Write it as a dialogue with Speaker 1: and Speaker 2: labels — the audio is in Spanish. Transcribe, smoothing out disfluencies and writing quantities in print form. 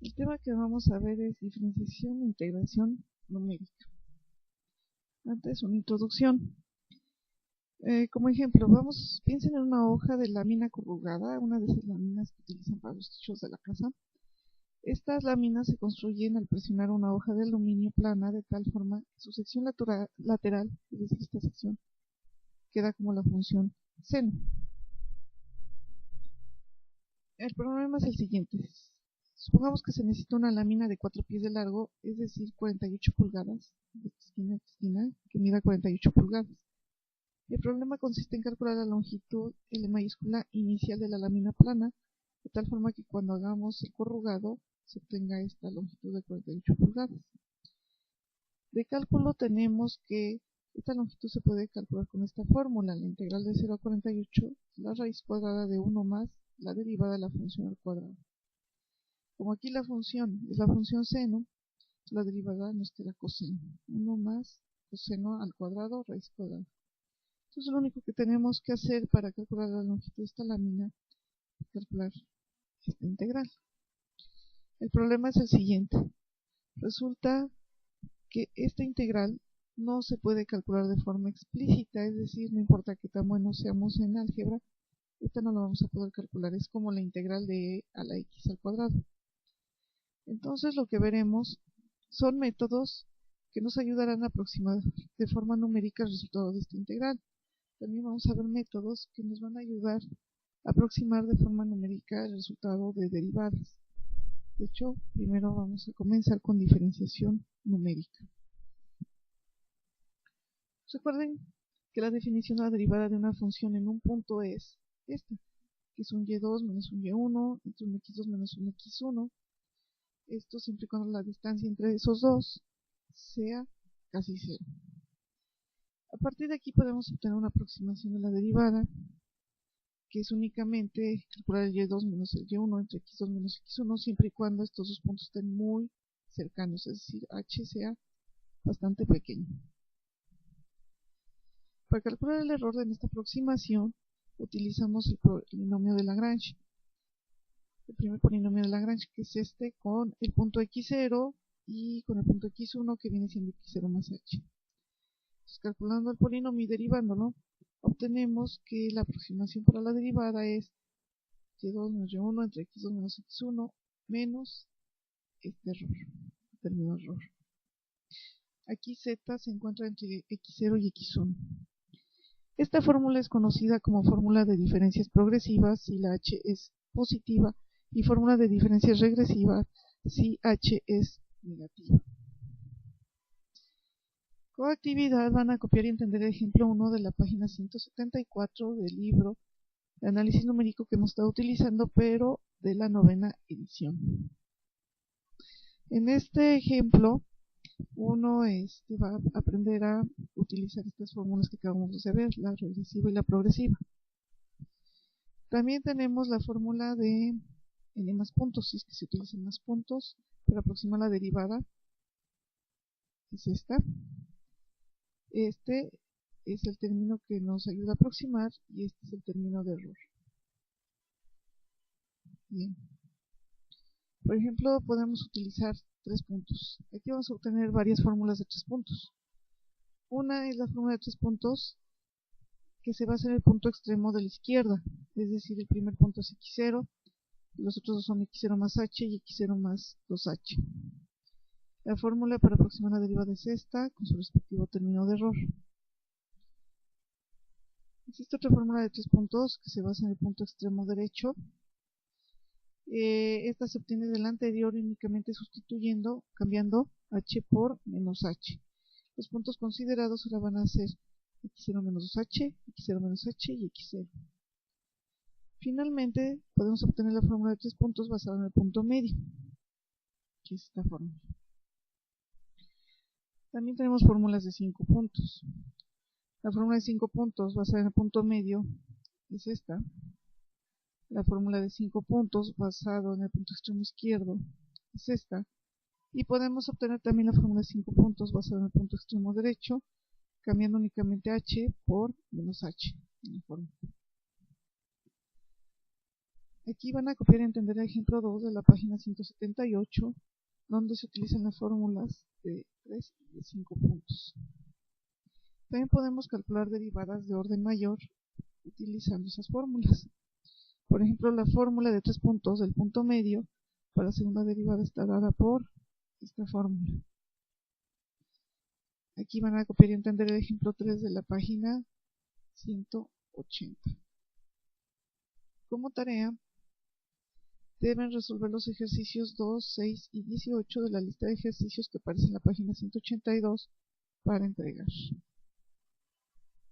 Speaker 1: El tema que vamos a ver es diferenciación e integración numérica. Antes, una introducción. Como ejemplo, piensen en una hoja de lámina corrugada, una de esas láminas que utilizan para los techos de la casa. Estas láminas se construyen al presionar una hoja de aluminio plana de tal forma que su sección lateral, es decir, esta sección, queda como la función seno. El problema es el siguiente. Supongamos que se necesita una lámina de 4 pies de largo, es decir, 48 pulgadas, de esquina a esquina, que mida 48 pulgadas. El problema consiste en calcular la longitud L mayúscula inicial de la lámina plana, de tal forma que cuando hagamos el corrugado se obtenga esta longitud de 48 pulgadas. De cálculo tenemos que esta longitud se puede calcular con esta fórmula, la integral de 0 a 48, la raíz cuadrada de 1 más la derivada de la función al cuadrado. Como aquí la función es la función seno, la derivada nos queda coseno. 1 más coseno al cuadrado, raíz cuadrada. Entonces lo único que tenemos que hacer para calcular la longitud de esta lámina es calcular esta integral. El problema es el siguiente. Resulta que esta integral no se puede calcular de forma explícita, es decir, no importa qué tan buenos seamos en álgebra, esta no la vamos a poder calcular, es como la integral de e a la x al cuadrado. Entonces lo que veremos son métodos que nos ayudarán a aproximar de forma numérica el resultado de esta integral. También vamos a ver métodos que nos van a ayudar a aproximar de forma numérica el resultado de derivadas. De hecho, primero vamos a comenzar con diferenciación numérica. Recuerden que la definición de la derivada de una función en un punto es esta, que es un y2 menos un y1 entre un x2 menos un x1. Esto siempre y cuando la distancia entre esos dos sea casi cero. A partir de aquí podemos obtener una aproximación de la derivada, que es únicamente calcular el y2 menos el y1 entre x2 menos x1, siempre y cuando estos dos puntos estén muy cercanos, es decir, h sea bastante pequeño. Para calcular el error en esta aproximación, utilizamos el polinomio de Lagrange. El primer polinomio de Lagrange, que es este, con el punto x0 y con el punto x1, que viene siendo x0 más h. Entonces, calculando el polinomio y derivándolo, obtenemos que la aproximación para la derivada es y2 menos y1 entre x2 menos x1 menos este error, término error. Aquí z se encuentra entre x0 y x1. Esta fórmula es conocida como fórmula de diferencias progresivas si la h es positiva y fórmula de diferencias regresivas si h es negativa. Con actividad van a copiar y entender el ejemplo 1 de la página 174 del libro de análisis numérico que hemos estado utilizando, pero de la 9ª edición. En este ejemplo, uno va a aprender a utilizar estas fórmulas que acabamos de ver, la regresiva y la progresiva. También tenemos la fórmula de n más puntos, si es que se utilizan más puntos para aproximar la derivada, es esta. Este es el término que nos ayuda a aproximar y este es el término de error. Bien. Por ejemplo, podemos utilizar 3 puntos. Aquí vamos a obtener varias fórmulas de 3 puntos. Una es la fórmula de 3 puntos que se basa en el punto extremo de la izquierda, es decir, el primer punto es x0, y los otros dos son x0 más h y x0 más 2h. La fórmula para aproximar la derivada es esta, con su respectivo término de error. Existe otra fórmula de 3 puntos que se basa en el punto extremo derecho. Esta se obtiene del anterior únicamente cambiando h por menos h. Los puntos considerados ahora van a ser x0 menos 2h, x0 menos h y x0. Finalmente, podemos obtener la fórmula de 3 puntos basada en el punto medio, que es esta fórmula. También tenemos fórmulas de 5 puntos. La fórmula de 5 puntos basada en el punto medio es esta. La fórmula de 5 puntos basada en el punto extremo izquierdo es esta. Y podemos obtener también la fórmula de 5 puntos basada en el punto extremo derecho, cambiando únicamente h por menos h en la fórmula. Aquí van a copiar y entender el ejemplo 2 de la página 178, donde se utilizan las fórmulas de 3 y de 5 puntos. También podemos calcular derivadas de orden mayor utilizando esas fórmulas. Por ejemplo, la fórmula de 3 puntos del punto medio para la segunda derivada está dada por esta fórmula. Aquí van a copiar y entender el ejemplo 3 de la página 180. Como tarea, deben resolver los ejercicios 2, 6 y 18 de la lista de ejercicios que aparece en la página 182 para entregar.